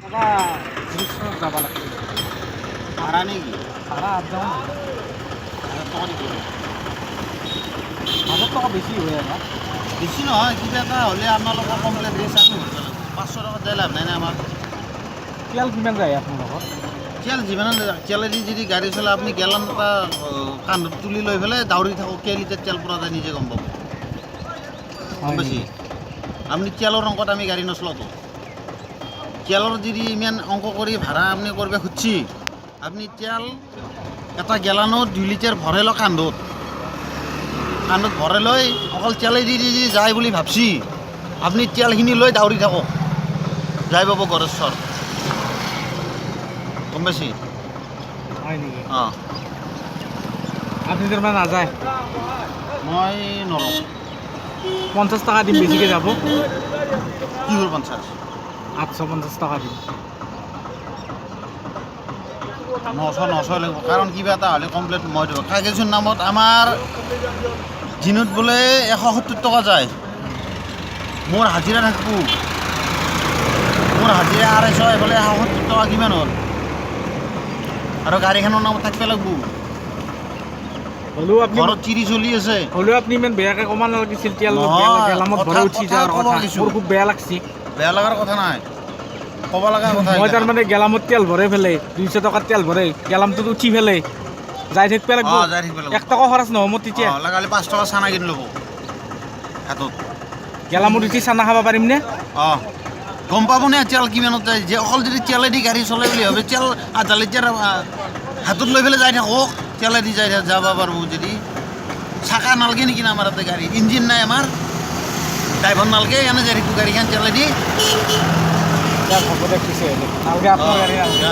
দাদা দৃশ্যত যাব লাগে ভাড়া নেকি ভাড়া 8,000 টকা দিব 1,000 টকা বেছি হৈ আছে বেছি নহয় কিবা এটা হ'লে আপোনালোকৰ কমপ্লেইন ৰেচ আমি ধৰিব লাগিব 500 টকা যাই লাভ নাই না আমাৰ তেল কিমান যায় আপোনালোকৰ তেল যিমান তেলেদি যদি গাড়ী চলাই আপুনি গেলান এটা কান্ধত তুলি লৈ পেলাই দাউৰি থাকক কেই লিটাৰ তেল পৰা যায় নিজে গম পাব গম পাইছি আপুনি তেলৰ অংকত আমি গাড়ী নচলাওঁতো তেলৰ যদি ইমান অংক কৰি ভাড়া আপুনি কৰিব খুজিছে আপুনি তেল এটা গেলানত 2 লিটাৰ ভৰাই লওক কান্ধত ভৰাই লৈ অকল তেলেদি যদি যায় বুলি ভাবছি আপুনি তেলখিনি লৈ দাউৰি থাকক যাই পাব গড়েশ্বৰ গম পাইছি হয় নেকি অঁ আপুনি তাৰমানে নাযায় মই নলওঁ 50 টকা দিম বেছিকৈ যাব কি হ'ল 50 850 টকা দিম 900 লাগিব কাৰণ কিবা এটা হ'লে কমপ্লেইন মই দিব কাগজৰ নামত আমাৰ দিনত বোলে 170 টকা যায় মোৰ হাজিৰা থাকিব মোৰ হাজিৰা 250 এইফালে 170 টকা কিমান হ'ল আৰু গাড়ীখনৰ নামত থাকিব লাগিব হ'লেও আপুনি ঘৰত চিৰি চলি আছে হ'লেও আপুনি ইমান বেয়াকৈ ক'ব নালাগিছিল তেল নহয়, গেলামত কথা- ভৰাই উঠি কথা যোৱাৰ ক'ব কথা লাগিছিল। মোৰ খুব বেয়া লাগছি বেয়া লগাৰ কথা নাই ক'ব লগা কথা মই তাৰমানে গেলামত তেল ভৰাই পেলাই 200 টকাৰ তেল ভৰাই গেলামটোত উঠি পেলাই যাই থাকিব লাগিব অঁ যাই থাকিব লাগিব 1 টকা খৰচ নহ'ব মোৰ তেতিয়া লগালে 5 টকা চানা কিনি ল'ব হাতত গেলামত উঠি চানা খাব পাৰিমনে অঁ গম পাব নে তেল কিমানত যায় যে অকল যদি তেলেদি গাড়ী চলাই বুলি ভাবে তেল আধা লিটাৰ হাতত লৈ পেলাই যাই থাকক তেলেদি যাই যাব পাৰব যদি চাকা নালগে নেকি আমাৰ তাতে গাড়ী ইঞ্জিন নাই আমাৰ ড্ৰাইভাৰ নালগে এনে যাই থাকোঁ গাড়ীখন তেলেদি হ'ব দে পিছে নালগে আপোনাৰ গাড়ী নালগে